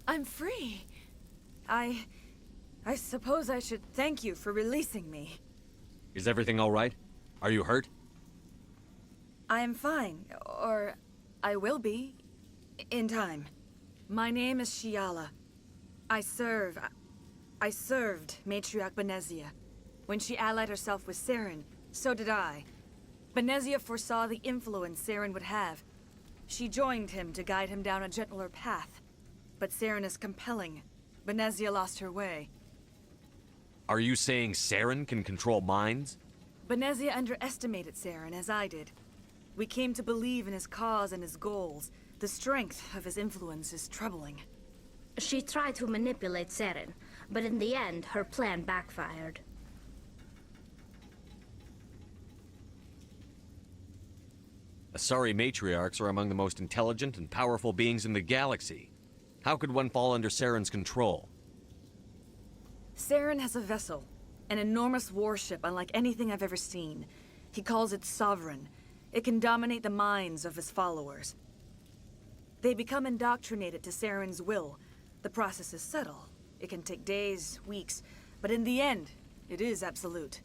I'm free. I suppose I should thank you for releasing me. Is everything all right? Are you hurt? I am fine, or I will be, in time. My name is Shiala. I served Matriarch Benezia. When she allied herself with Saren, so did I. Benezia foresaw the influence Saren would have. She joined him to guide him down a gentler path. But Saren is compelling. Benezia lost her way. Are you saying Saren can control minds? Benezia underestimated Saren, as I did. We came to believe in his cause and his goals. The strength of his influence is troubling. She tried to manipulate Saren, but in the end, her plan backfired. Asari matriarchs are among the most intelligent and powerful beings in the galaxy. How could one fall under Saren's control? Saren has a vessel, an enormous warship unlike anything I've ever seen. He calls it Sovereign. It can dominate the minds of his followers. They become indoctrinated to Saren's will. The process is subtle. It can take days, weeks, but in the end, it is absolute.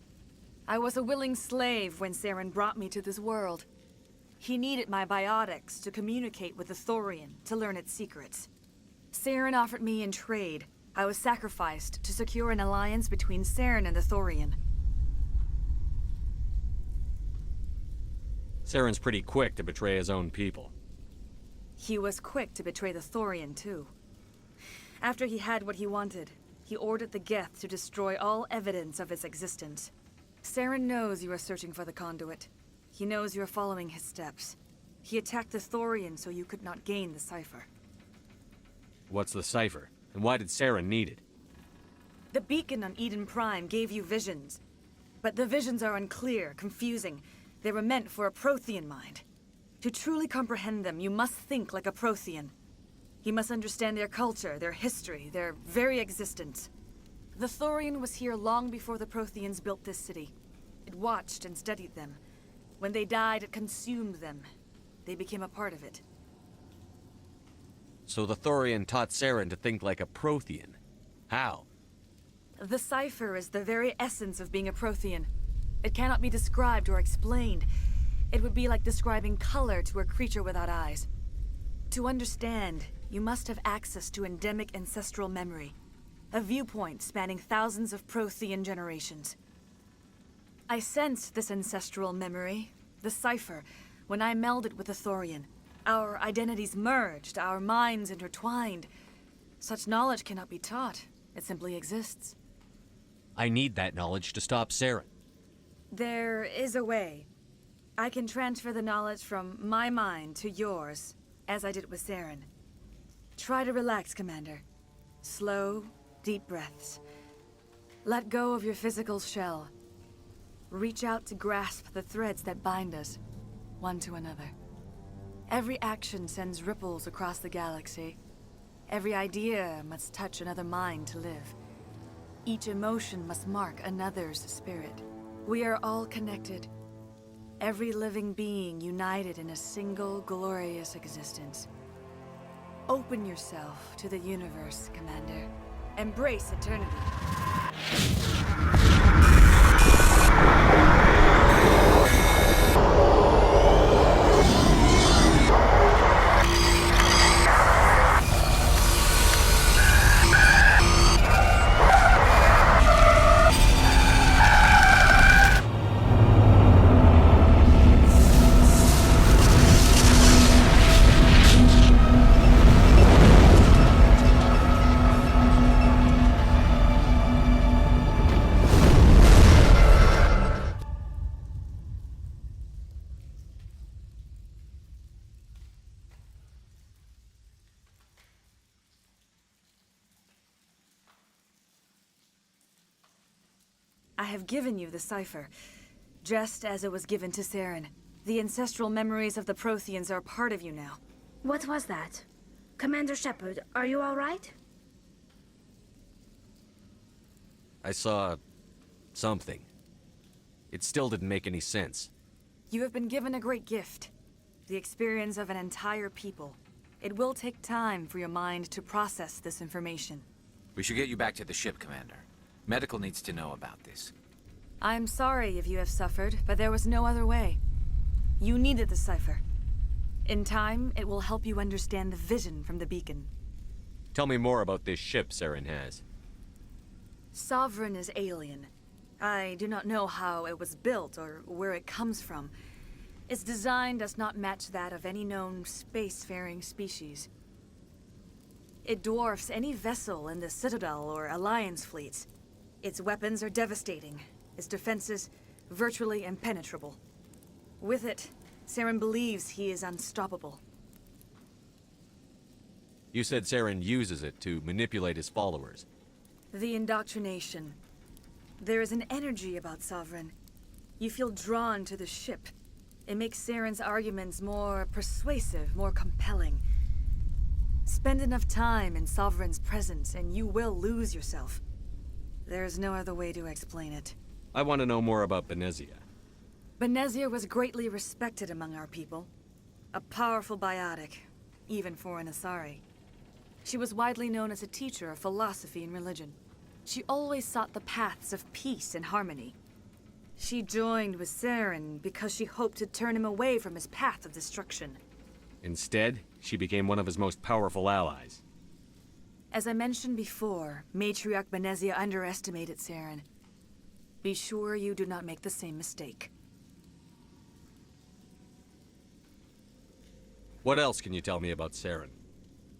I was a willing slave when Saren brought me to this world. He needed my biotics to communicate with the Thorian, to learn its secrets. Saren offered me in trade. I was sacrificed to secure an alliance between Saren and the Thorian. Saren's pretty quick to betray his own people. He was quick to betray the Thorian, too. After he had what he wanted, he ordered the Geth to destroy all evidence of its existence. Saren knows you are searching for the Conduit. He knows you are following his steps. He attacked the Thorian so you could not gain the cipher. What's the cipher? And why did Saren need it? The beacon on Eden Prime gave you visions. But the visions are unclear, confusing. They were meant for a Prothean mind. To truly comprehend them, you must think like a Prothean. You must understand their culture, their history, their very existence. The Thorian was here long before the Protheans built this city. It watched and studied them. When they died, it consumed them. They became a part of it. So the Thorian taught Saren to think like a Prothean. How? The cipher is the very essence of being a Prothean. It cannot be described or explained. It would be like describing color to a creature without eyes. To understand, you must have access to endemic ancestral memory. A viewpoint spanning thousands of Prothean generations. I sensed this ancestral memory, the cipher, when I melded with the Thorian. Our identities merged, our minds intertwined. Such knowledge cannot be taught. It simply exists. I need that knowledge to stop Saren. There is a way. I can transfer the knowledge from my mind to yours, as I did with Saren. Try to relax, Commander. Slow, deep breaths. Let go of your physical shell. Reach out to grasp the threads that bind us, one to another. Every action sends ripples across the galaxy. Every idea must touch another mind to live. Each emotion must mark another's spirit. We are all connected. Every living being united in a single glorious existence. Open yourself to the universe, Commander. Embrace eternity. I have given you the cipher, just as it was given to Saren. The ancestral memories of the Protheans are part of you now. What was that? Commander Shepard, are you all right? I saw... something. It still didn't make any sense. You have been given a great gift. The experience of an entire people. It will take time for your mind to process this information. We should get you back to the ship, Commander. Medical needs to know about this. I'm sorry if you have suffered, but there was no other way. You needed the cipher. In time, it will help you understand the vision from the beacon. Tell me more about this ship Saren has. Sovereign is alien. I do not know how it was built or where it comes from. Its design does not match that of any known spacefaring species. It dwarfs any vessel in the Citadel or Alliance fleets. Its weapons are devastating, its defenses virtually impenetrable. With it, Saren believes he is unstoppable. You said Saren uses it to manipulate his followers. The indoctrination. There is an energy about Sovereign. You feel drawn to the ship. It makes Saren's arguments more persuasive, more compelling. Spend enough time in Sovereign's presence and you will lose yourself. There's no other way to explain it. I want to know more about Benezia. Benezia was greatly respected among our people. A powerful biotic, even for an Asari. She was widely known as a teacher of philosophy and religion. She always sought the paths of peace and harmony. She joined with Saren because she hoped to turn him away from his path of destruction. Instead, she became one of his most powerful allies. As I mentioned before, Matriarch Benezia underestimated Saren. Be sure you do not make the same mistake. What else can you tell me about Saren?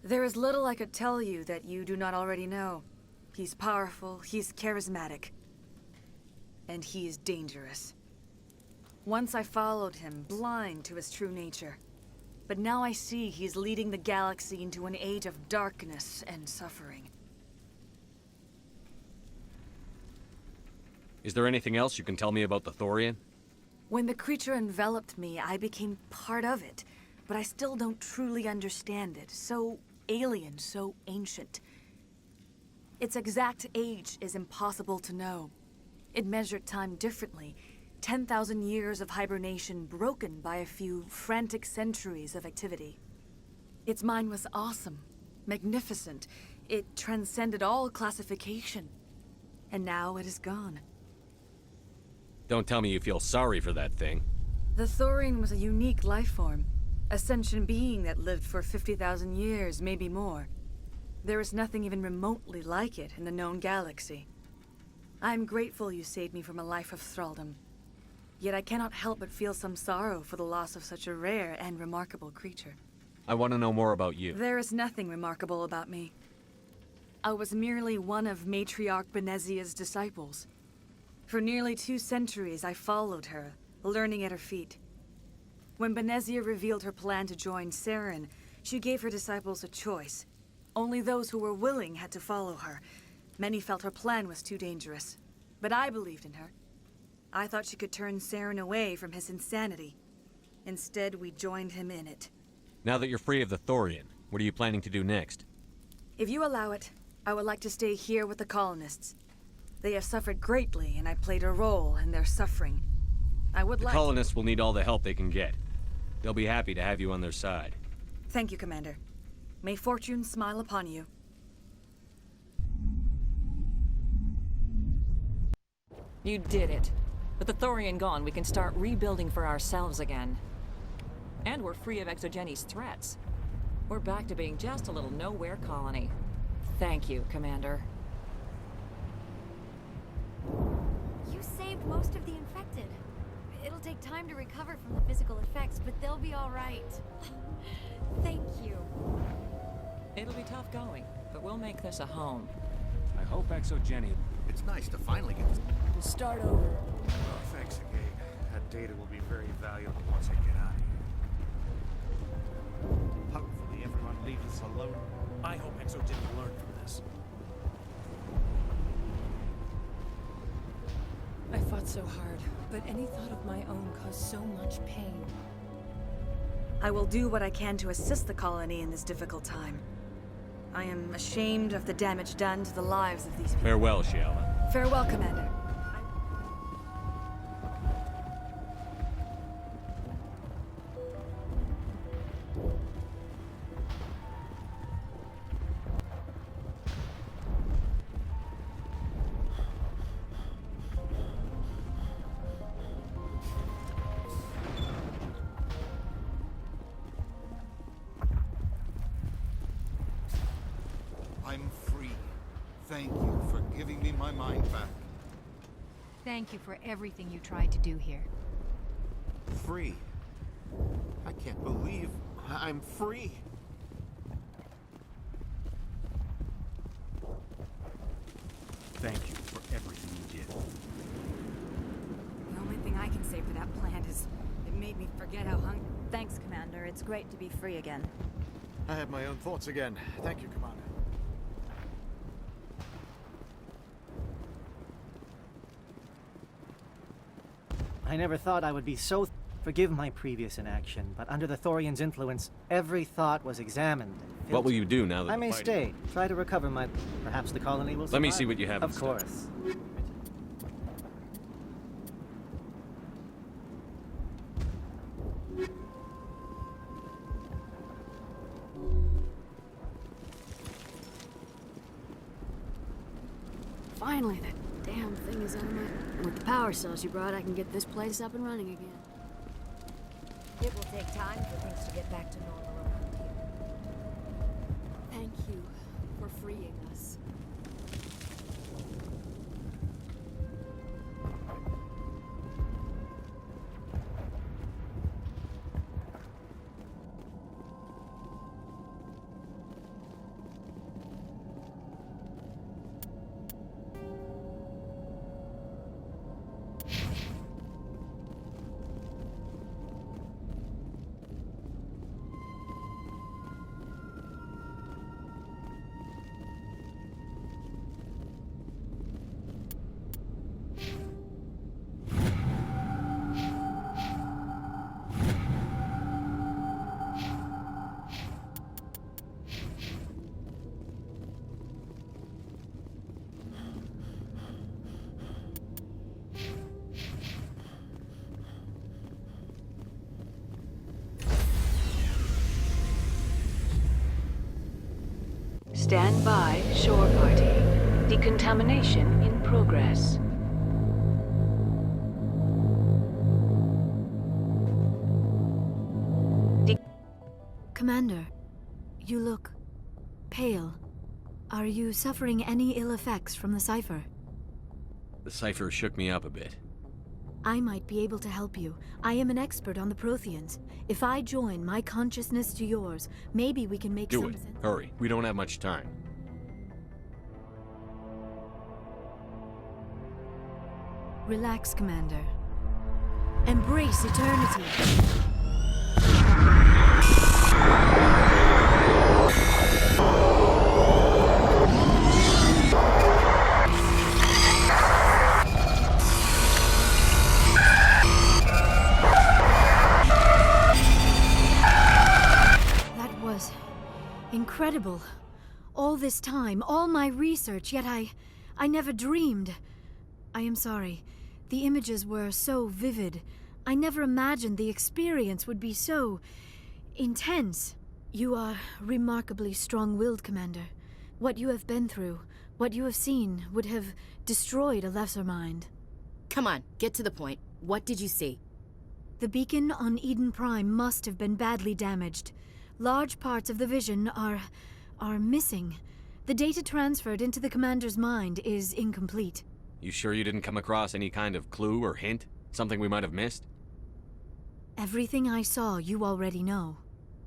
There is little I could tell you that you do not already know. He's powerful, he's charismatic, and he is dangerous. Once I followed him, blind to his true nature. But now I see he's leading the galaxy into an age of darkness and suffering. Is there anything else you can tell me about the Thorian? When the creature enveloped me, I became part of it, but I still don't truly understand it. So alien, so ancient. Its exact age is impossible to know. It measured time differently. 10,000 years of hibernation broken by a few frantic centuries of activity. Its mind was awesome, magnificent. It transcended all classification. And now it is gone. Don't tell me you feel sorry for that thing. The Thorian was a unique life form. A sentient being that lived for 50,000 years, maybe more. There is nothing even remotely like it in the known galaxy. I'm grateful you saved me from a life of thraldom. Yet I cannot help but feel some sorrow for the loss of such a rare and remarkable creature. I want to know more about you. There is nothing remarkable about me. I was merely one of Matriarch Benezia's disciples. For nearly 2 centuries I followed her, learning at her feet. When Benezia revealed her plan to join Saren, she gave her disciples a choice. Only those who were willing had to follow her. Many felt her plan was too dangerous, but I believed in her. I thought she could turn Saren away from his insanity. Instead, we joined him in it. Now that you're free of the Thorian, what are you planning to do next? If you allow it, I would like to stay here with the colonists. They have suffered greatly, and I played a role in their suffering. I would The like colonists will need all the help they can get. They'll be happy to have you on their side. Thank you, Commander. May fortune smile upon you. You did it. With the Thorian gone, we can start rebuilding for ourselves again. And we're free of Exogeni's threats. We're back to being just a little nowhere colony. Thank you, Commander. You saved most of the infected. It'll take time to recover from the physical effects, but they'll be all right. Thank you. It'll be tough going, but we'll make this a home. I hope Exogeny... It's nice to finally get this. We'll start over. Oh, thanks again. That data will be very valuable once I get out of here. Hopefully everyone leaves us alone. I hope Exogeny learned from this. I fought so hard, but any thought of my own caused so much pain. I will do what I can to assist the colony in this difficult time. I am ashamed of the damage done to the lives of these people. Farewell, Shiala. Farewell, Commander. I'm free. Thank you for giving me my mind back. Thank you for everything you tried to do here. Free. I can't believe I'm free. Thank you for everything you did. The only thing I can say for that plant is it made me forget how hungry. Thanks, Commander. It's great to be free again. I have my own thoughts again. Thank you, Commander. I never thought I would be so... Forgive my previous inaction, but under the Thorian's influence, every thought was examined and What will filtered. you do now that I the may fighting- stay, try to recover my... Perhaps the colony will survive. Let me see what you have in Of stock. course. Finally, that damn thing is out of my... With the power cells you brought, I can get this place up and running again. It will take time for things to get back to normal around here. Thank you for freeing us. Stand by, shore party. Decontamination in progress. Commander, you look pale. Are you suffering any ill effects from the cipher? The cipher shook me up a bit. I might be able to help you. I am an expert on the Protheans. If I join my consciousness to yours, maybe we can make Do some it. sense. Hurry. We don't have much time. Relax, Commander. Embrace eternity. That was incredible. All All this time, all my research, yet I never dreamed. I am sorry. The images were so vivid. I never imagined the experience would be so intense. You are remarkably strong-willed, Commander. What you have been through, what you have seen, would have destroyed a lesser mind. Come on, get to the point. What did you see? The beacon on Eden Prime must have been badly damaged. Large parts of the vision are missing. The data transferred into the Commander's mind is incomplete. You sure you didn't come across any kind of clue or hint? Something we might have missed? Everything I saw you already know.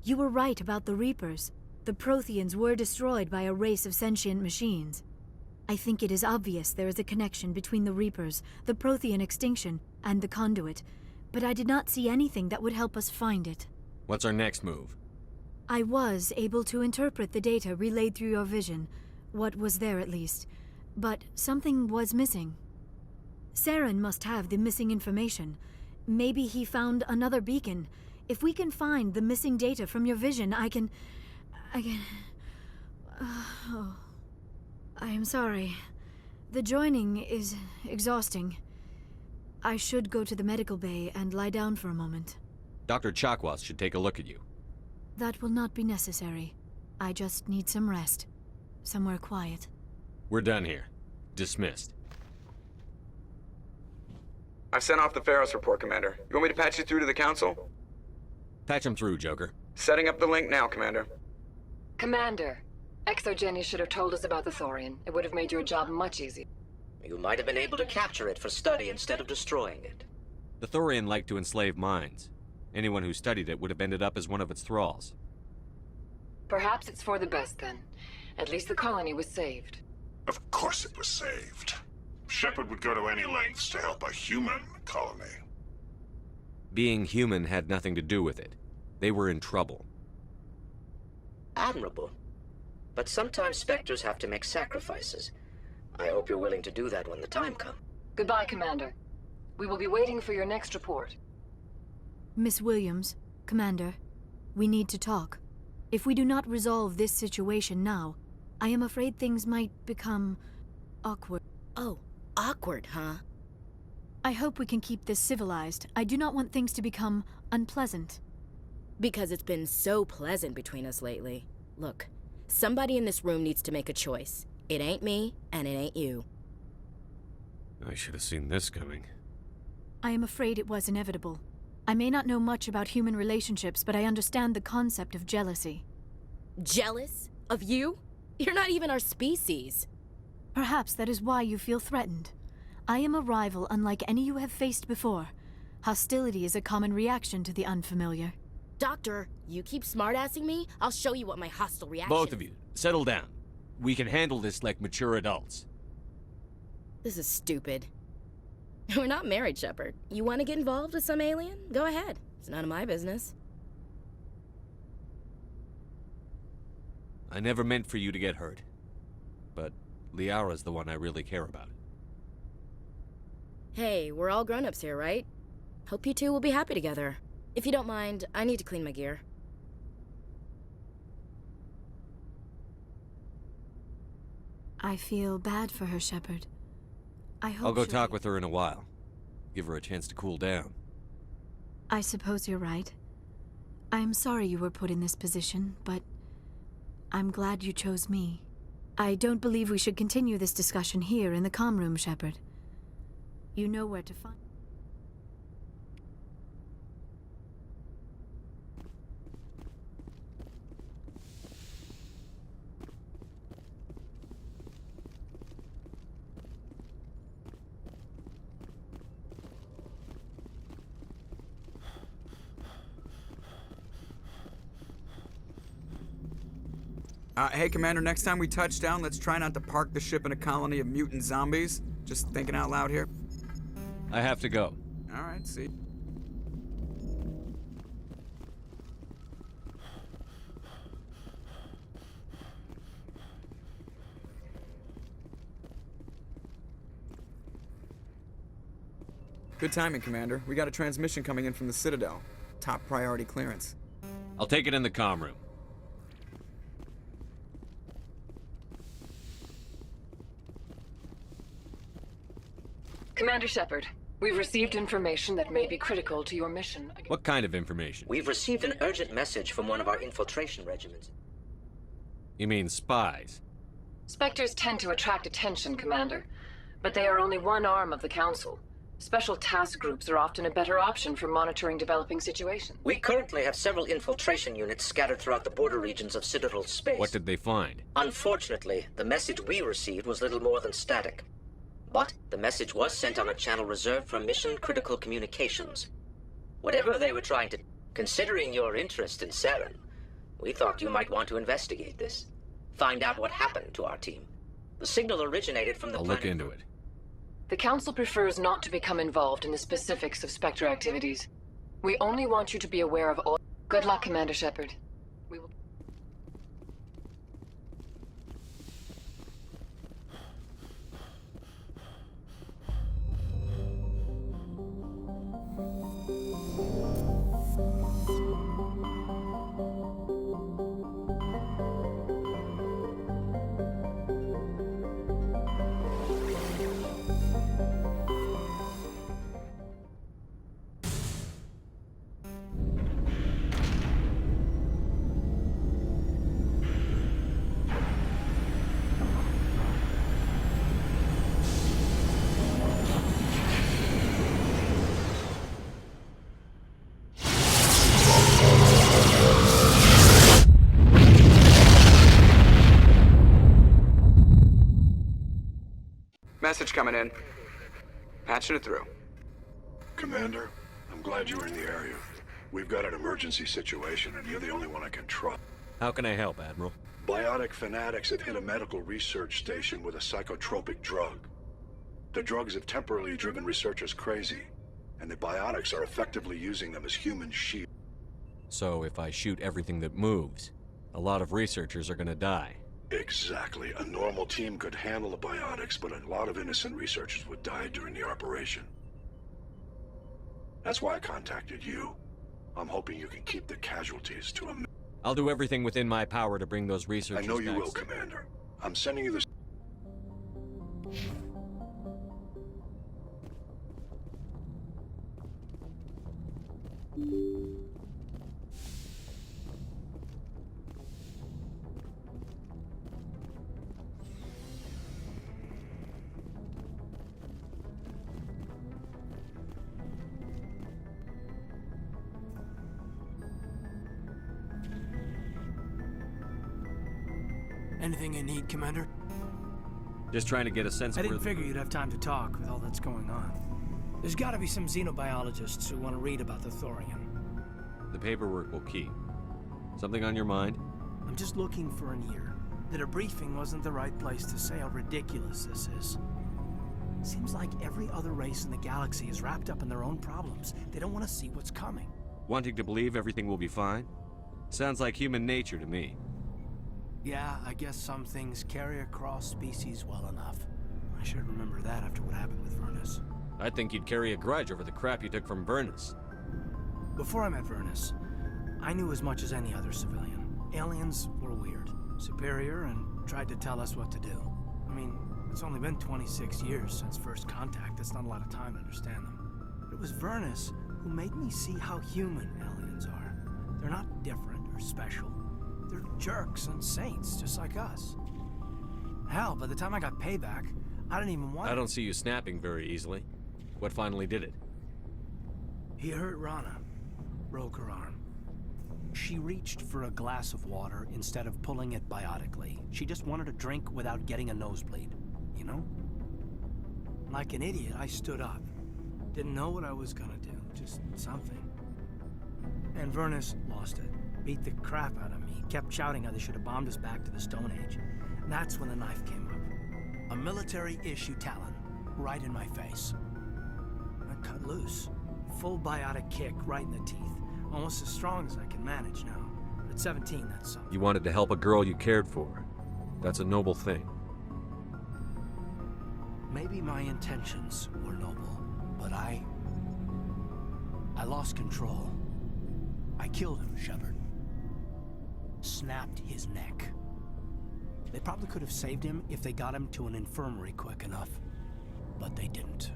You were right about the Reapers. The Protheans were destroyed by a race of sentient machines. I think it is obvious there is a connection between the Reapers, the Prothean extinction, and the Conduit, but I did not see anything that would help us find it. What's our next move? I was able to interpret the data relayed through your vision, what was there at least, but something was missing. Saren must have the missing information. Maybe he found another beacon. If we can find the missing data from your vision, I can... Oh. I am sorry. The joining is exhausting. I should go to the medical bay and lie down for a moment. Dr. Chakwas should take a look at you. That will not be necessary. I just need some rest. Somewhere quiet. We're done here. Dismissed. I've sent off the Pharos report, Commander. You want me to patch you through to the Council? Patch him through, Joker. Setting up the link now, Commander. Commander, Exogeny should have told us about the Thorian. It would have made your job much easier. You might have been able to capture it for study instead of destroying it. The Thorian liked to enslave minds. Anyone who studied it would have ended up as one of its thralls. Perhaps it's for the best then. At least the colony was saved. Of course it was saved. Shepard would go to any lengths to help a human colony. Being human had nothing to do with it. They were in trouble. Admirable. But sometimes Spectres have to make sacrifices. I hope you're willing to do that when the time comes. Goodbye, Commander. We will be waiting for your next report. Miss Williams, Commander, we need to talk. If we do not resolve this situation now, I am afraid things might become awkward. Oh, awkward, huh? I hope we can keep this civilized. I do not want things to become unpleasant. Because it's been so pleasant between us lately. Look, somebody in this room needs to make a choice. It ain't me, and it ain't you. I should have seen this coming. I am afraid it was inevitable. I may not know much about human relationships, but I understand the concept of jealousy. Jealous? Of you? You're not even our species. Perhaps that is why you feel threatened. I am a rival unlike any you have faced before. Hostility is a common reaction to the unfamiliar. Doctor, you keep smartassing me, I'll show you what my hostile reaction Both of you, settle down. We can handle this like mature adults. This is stupid. We're not married, Shepard. You want to get involved with some alien? Go ahead. It's none of my business. I never meant for you to get hurt. But Liara's the one I really care about. Hey, we're all grown-ups here, right? Hope you two will be happy together. If you don't mind, I need to clean my gear. I feel bad for her, Shepard. I hope I'll go talk with her in a while. Give her a chance to cool down. I suppose you're right. I am sorry you were put in this position, but I'm glad you chose me. I don't believe we should continue this discussion here in the comm room, Shepard. You know where to find... Hey, Commander, next time we touch down, let's try not to park the ship in a colony of mutant zombies. Just thinking out loud here. I have to go. All right, see. Good timing, Commander. We got a transmission coming in from the Citadel. Top priority clearance. I'll take it in the comm room. Commander Shepard, we've received information that may be critical to your mission. What kind of information? We've received an urgent message from one of our infiltration regiments. You mean spies? Spectres tend to attract attention, Commander, but they are only one arm of the Council. Special task groups are often a better option for monitoring developing situations. We currently have several infiltration units scattered throughout the border regions of Citadel space. What did they find? Unfortunately, the message we received was little more than static. But the message was sent on a channel reserved for mission-critical communications. Whatever they were trying to... Considering your interest in Saren, we thought you might want to investigate this. Find out what happened to our team. The signal originated from the I'll planet... look into it. The Council prefers not to become involved in the specifics of Spectre activities. We only want you to be aware of all... Good luck, Commander Shepard. We will... Message coming in. Patching it through. Commander, I'm glad you were in the area. We've got an emergency situation, and you're the only one I can trust. How can I help, Admiral? Biotic fanatics have hit a medical research station with a psychotropic drug. The drugs have temporarily driven researchers crazy, and the biotics are effectively using them as human shields. So if I shoot everything that moves, a lot of researchers are gonna die. Exactly. A normal team could handle the biotics, but a lot of innocent researchers would die during the operation. That's why I contacted you. I'm hoping you can keep the casualties to a minimum. I'll do everything within my power to bring those researchers I know you back. will, Commander. I'm sending you this... Anything you need, Commander? Just trying to get a sense I of didn't figure you'd have time to talk with all that's going on. There's gotta be some xenobiologists who want to read about the Thorian. The paperwork will keep. Something on your mind? I'm just looking for an ear. The debriefing wasn't the right place to say how ridiculous this is. Seems like every other race in the galaxy is wrapped up in their own problems. They don't want to see what's coming. Wanting to believe everything will be fine? Sounds like human nature to me. Yeah, I guess some things carry across species well enough. I should remember that after what happened with Vernus. I think you'd carry a grudge over the crap you took from Vernus. Before I met Vernus, I knew as much as any other civilian. Aliens were weird, superior, and tried to tell us what to do. I mean, it's only been 26 years since first contact. That's not a lot of time to understand them. But it was Vernus who made me see how human aliens are. They're not different or special. They're jerks and saints, just like us. Hell, by the time I got payback, I didn't even want I don't see you snapping very easily. What finally did it? He hurt Rana. Broke her arm. She reached for a glass of water instead of pulling it biotically. She just wanted a drink without getting a nosebleed, you know? Like an idiot, I stood up. Didn't know what I was gonna do, just something. And Vernus lost it. Beat the crap out of me. Kept shouting how they should have bombed us back to the Stone Age. And that's when the knife came up. A military-issue Talon, right in my face. I cut loose. Full biotic kick right in the teeth. Almost as strong as I can manage now. But at 17, that's something. You wanted to help a girl you cared for. That's a noble thing. Maybe my intentions were noble, but I lost control. I killed him, Shepard. Snapped his neck. They probably could have saved him if they got him to an infirmary quick enough, but they didn't.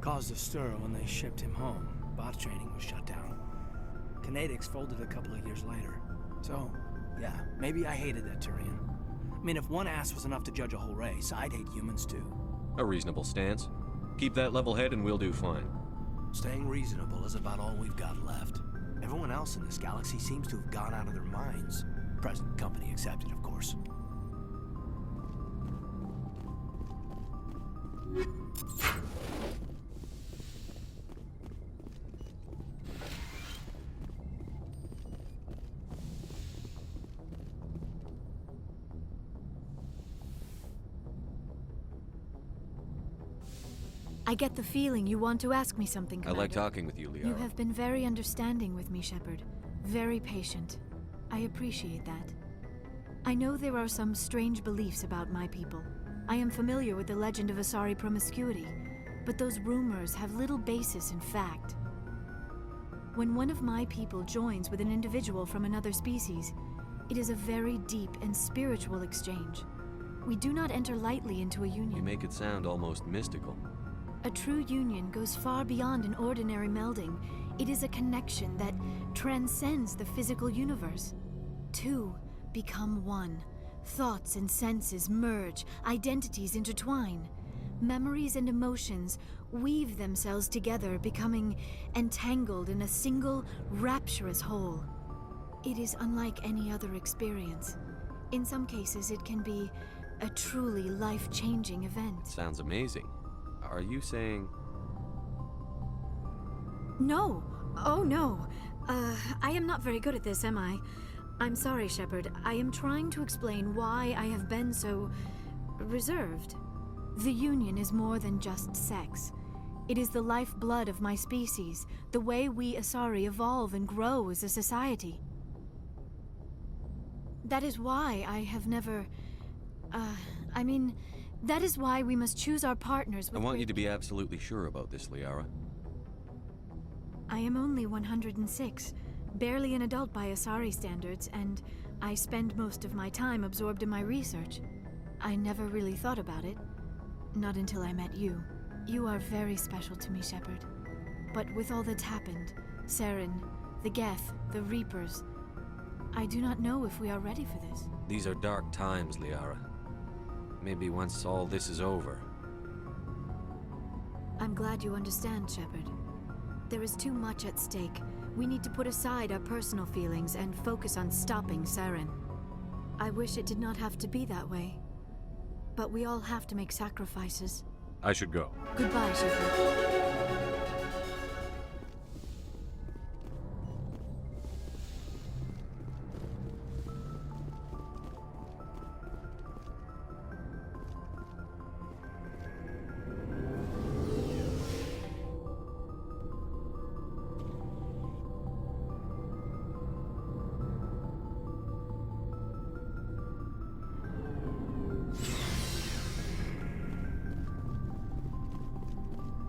Caused a stir when they shipped him home. Bot training was shut down. Kinetics folded a couple of years later. So, yeah, maybe I hated that Turian. I mean, if one ass was enough to judge a whole race, I'd hate humans too. A reasonable stance. Keep that level head and we'll do fine. Staying reasonable is about all we've got left. Everyone else in this galaxy seems to have gone out of their minds. Present company accepted, of course. I get the feeling you want to ask me something, Commander. I like talking with you, Liara. You have been very understanding with me, Shepard. Very patient. I appreciate that. I know there are some strange beliefs about my people. I am familiar with the legend of Asari promiscuity, but those rumors have little basis in fact. When one of my people joins with an individual from another species, it is a very deep and spiritual exchange. We do not enter lightly into a union. You make it sound almost mystical. A true union goes far beyond an ordinary melding. It is a connection that transcends the physical universe. Two become one. Thoughts and senses merge, identities intertwine. Memories and emotions weave themselves together, becoming entangled in a single, rapturous whole. It is unlike any other experience. In some cases, it can be a truly life-changing event. Sounds amazing. Are you saying... No. Oh, no. I am not very good at this, am I? I'm sorry, Shepard. I am trying to explain why I have been so... reserved. The Union is more than just sex. It is the lifeblood of my species, the way we Asari evolve and grow as a society. That is why I have never... that is why we must choose our partners with... I want you to be absolutely sure about this, Liara. I am only 106, barely an adult by Asari standards, and I spend most of my time absorbed in my research. I never really thought about it. Not until I met you. You are very special to me, Shepard. But with all that's happened, Saren, the Geth, the Reapers, I do not know if we are ready for this. These are dark times, Liara. Maybe once all this is over. I'm glad you understand, Shepard. There is too much at stake. We need to put aside our personal feelings and focus on stopping Saren. I wish it did not have to be that way. But we all have to make sacrifices. I should go. Goodbye, Shepard.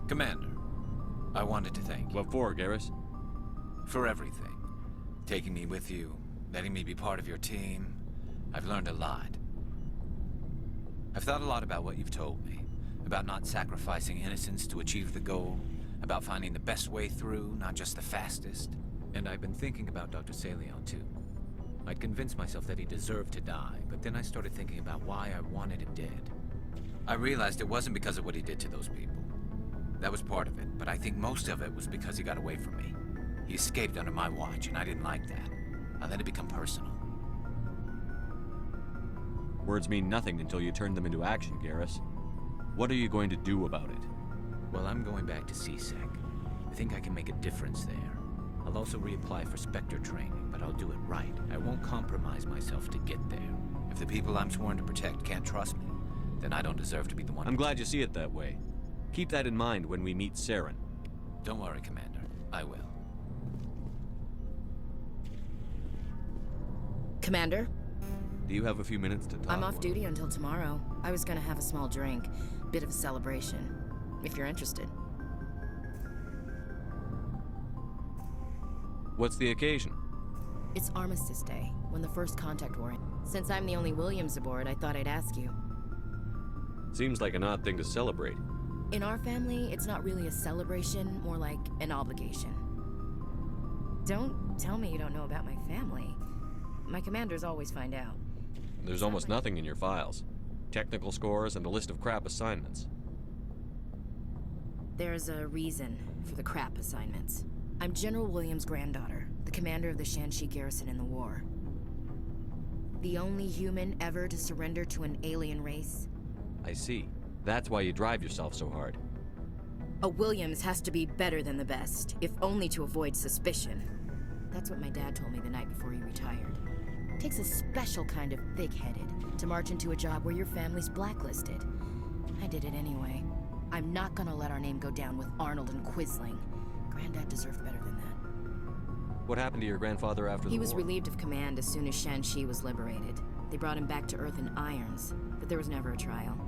Commander, I wanted to thank you. What for, Garrus? For everything. Taking me with you, letting me be part of your team. I've learned a lot. I've thought a lot about what you've told me. About not sacrificing innocence to achieve the goal. About finding the best way through, not just the fastest. And I've been thinking about Dr. Saleon, too. I'd convinced myself that he deserved to die, but then I started thinking about why I wanted him dead. I realized it wasn't because of what he did to those people. That was part of it, but I think most of it was because he got away from me. He escaped under my watch, and I didn't like that. I let it become personal. Words mean nothing until you turn them into action, Garrus. What are you going to do about it? Well, I'm going back to C-Sec. I think I can make a difference there. I'll also reapply for Spectre training, but I'll do it right. I won't compromise myself to get there. If the people I'm sworn to protect can't trust me, then I don't deserve to be the one. I'm glad you see it that way. Keep that in mind when we meet Saren. Don't worry, Commander. I will. Commander? Do you have a few minutes to talk? I'm off duty until tomorrow. I was gonna have a small drink. Bit of a celebration. If you're interested. What's the occasion? It's Armistice Day, when the first contact war ended. Since I'm the only Williams aboard, I thought I'd ask you. Seems like an odd thing to celebrate. In our family, it's not really a celebration, more like an obligation. Don't tell me you don't know about my family. My commanders always find out. There's almost nothing in your files. Technical scores and a list of crap assignments. There's a reason for the crap assignments. I'm General Williams' granddaughter, the commander of the Shanxi garrison in the war. The only human ever to surrender to an alien race. I see. That's why you drive yourself so hard. A Williams has to be better than the best, if only to avoid suspicion. That's what my dad told me the night before he retired. Takes a special kind of thick-headed to march into a job where your family's blacklisted. I did it anyway. I'm not gonna let our name go down with Arnold and Quisling. Granddad deserved better than that. What happened to your grandfather after the war? He was relieved of command as soon as Shanxi was liberated. They brought him back to Earth in irons, but there was never a trial.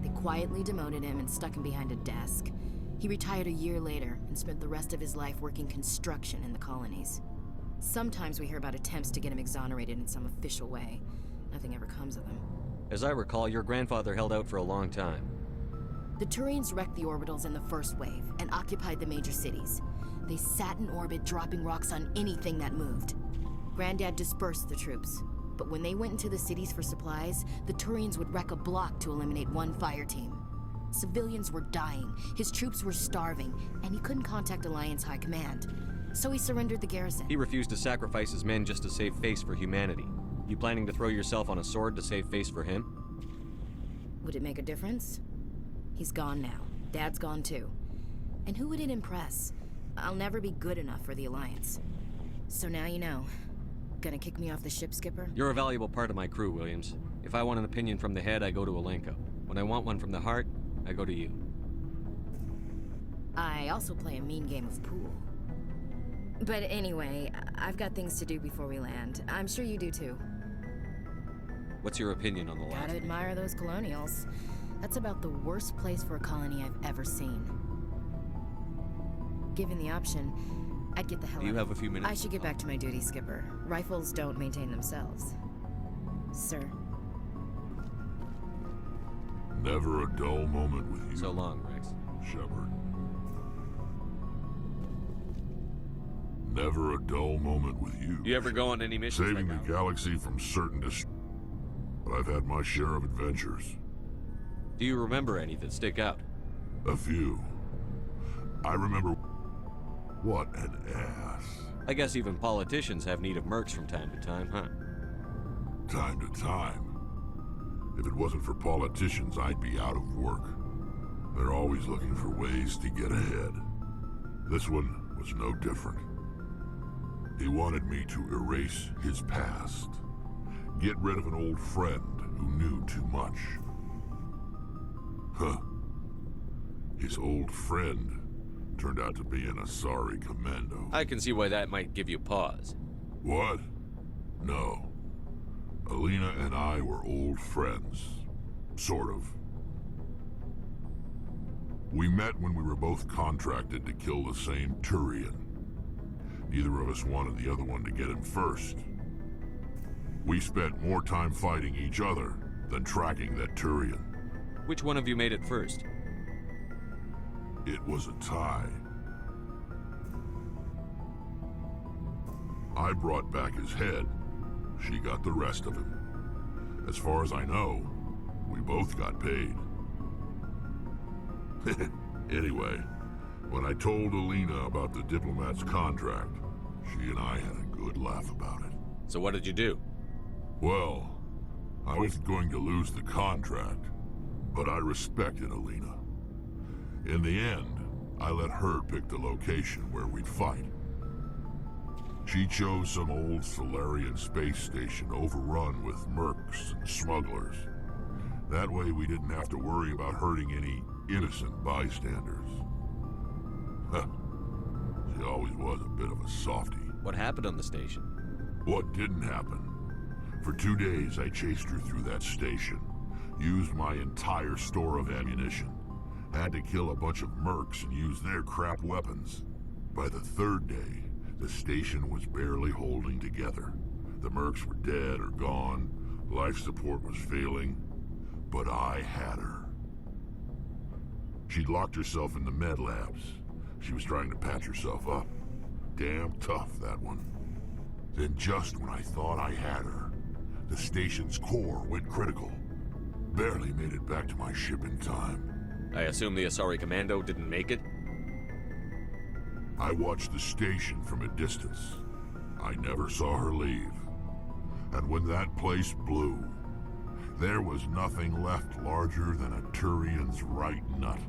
They quietly demoted him and stuck him behind a desk. He retired a year later and spent the rest of his life working construction in the colonies. Sometimes we hear about attempts to get him exonerated in some official way. Nothing ever comes of them. As I recall, your grandfather held out for a long time. The Turians wrecked the orbitals in the first wave and occupied the major cities. They sat in orbit, dropping rocks on anything that moved. Granddad dispersed the troops, but when they went into the cities for supplies, the Turians would wreck a block to eliminate one fire team. Civilians were dying, his troops were starving, and he couldn't contact Alliance High Command. So he surrendered the garrison. He refused to sacrifice his men just to save face for humanity. You planning to throw yourself on a sword to save face for him? Would it make a difference? He's gone now. Dad's gone too. And who would it impress? I'll never be good enough for the Alliance. So now you know. Gonna kick me off the ship, Skipper? You're a valuable part of my crew, Williams. If I want an opinion from the head, I go to Alenko. When I want one from the heart, I go to you. I also play a mean game of pool. But anyway, I've got things to do before we land. I'm sure you do too. What's your opinion on the last? Gotta admire those colonials. That's about the worst place for a colony I've ever seen. Given the option, I'd get the hell out. Do you have a few minutes? I should get back to my duty, Skipper. Rifles don't maintain themselves. Sir. Never a dull moment with you. So long, Rex. Shepard. Never a dull moment with you. You ever go on any missions? Saving the galaxy from certain but I've had my share of adventures. Do you remember any that stick out? A few. I remember... What an ass. I guess even politicians have need of mercs from time to time, huh? Time to time. If it wasn't for politicians, I'd be out of work. They're always looking for ways to get ahead. This one was no different. He wanted me to erase his past. Get rid of an old friend who knew too much. Huh. His old friend turned out to be an Asari commando. I can see why that might give you pause. What? No. Alina and I were old friends. Sort of. We met when we were both contracted to kill the same Turian. Neither of us wanted the other one to get him first. We spent more time fighting each other than tracking that Turian. Which one of you made it first? It was a tie. I brought back his head. She got the rest of him. As far as I know, we both got paid. Anyway, when I told Alina about the diplomat's contract, she and I had a good laugh about it. So what did you do? Well, I wasn't going to lose the contract, but I respected Alina. In the end, I let her pick the location where we'd fight. She chose some old Solarian space station overrun with mercs and smugglers. That way we didn't have to worry about hurting any innocent bystanders. Huh. She always was a bit of a softie. What happened on the station? What didn't happen? For 2 days I chased her through that station, used my entire store of ammunition, had to kill a bunch of mercs and use their crap weapons. By the 3rd day, the station was barely holding together. The mercs were dead or gone, life support was failing, but I had her. She'd locked herself in the med labs. She was trying to patch herself up. Damn tough, that one. Then just when I thought I had her, the station's core went critical. Barely made it back to my ship in time. I assume the Asari Commando didn't make it? I watched the station from a distance. I never saw her leave. And when that place blew, there was nothing left larger than a Turian's right nut.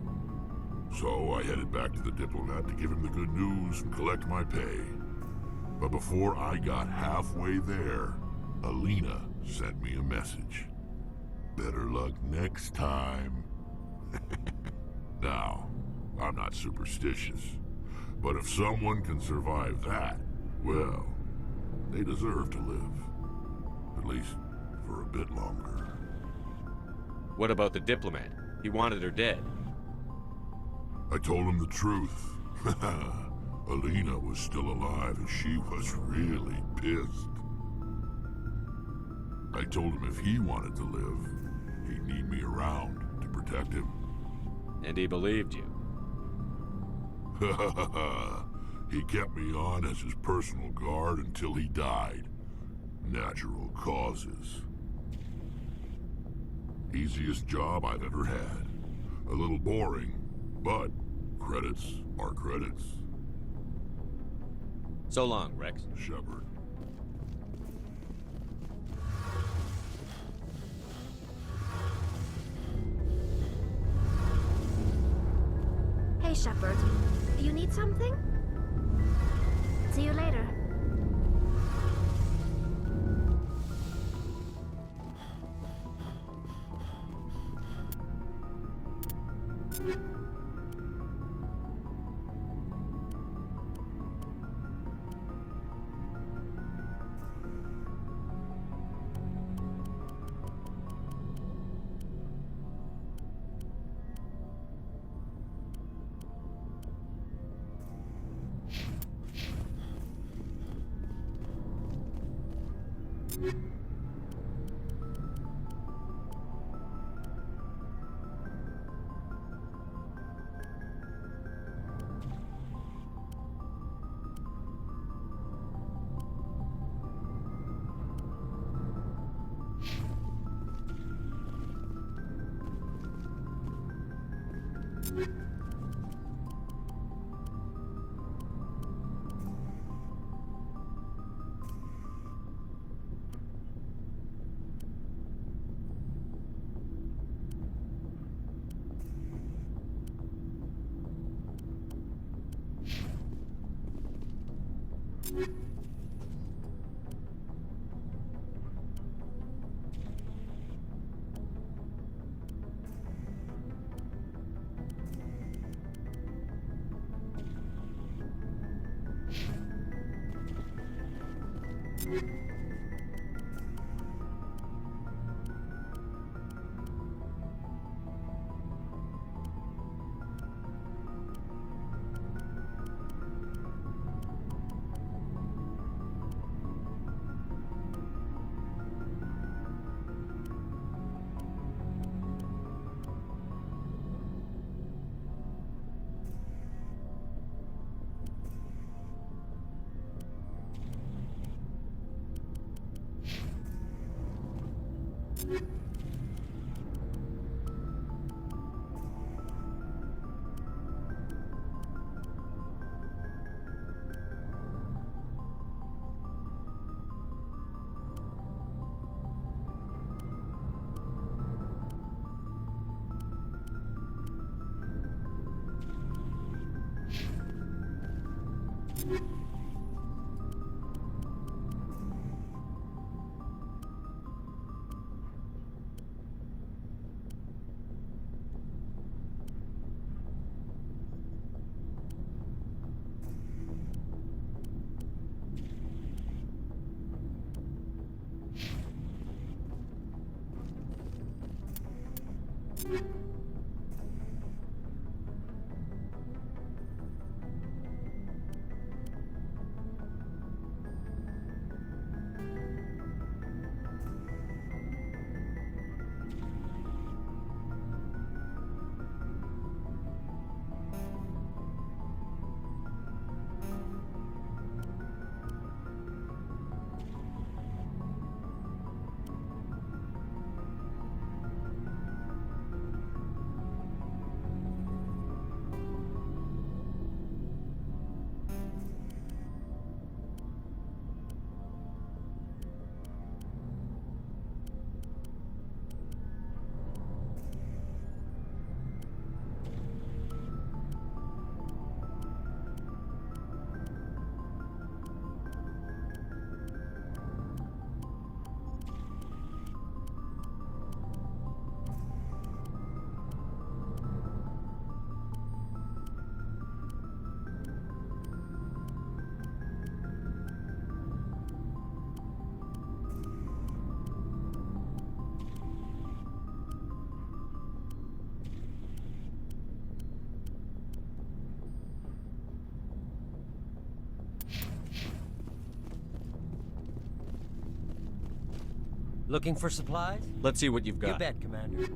So I headed back to the diplomat to give him the good news and collect my pay. But before I got halfway there, Alina sent me a message. Better luck next time. Now, I'm not superstitious, but if someone can survive that, well, they deserve to live. At least for a bit longer. What about the diplomat? He wanted her dead. I told him the truth. Alina was still alive and she was really pissed. I told him if he wanted to live, he'd need me around to protect him. And he believed you. He kept me on as his personal guard until he died. Natural causes. Easiest job I've ever had. A little boring, but credits are credits. So long, Rex. Shepard. Hey, Shepard. You need something? See you later. Looking for supplies? Let's see what you've got. You bet, Commander.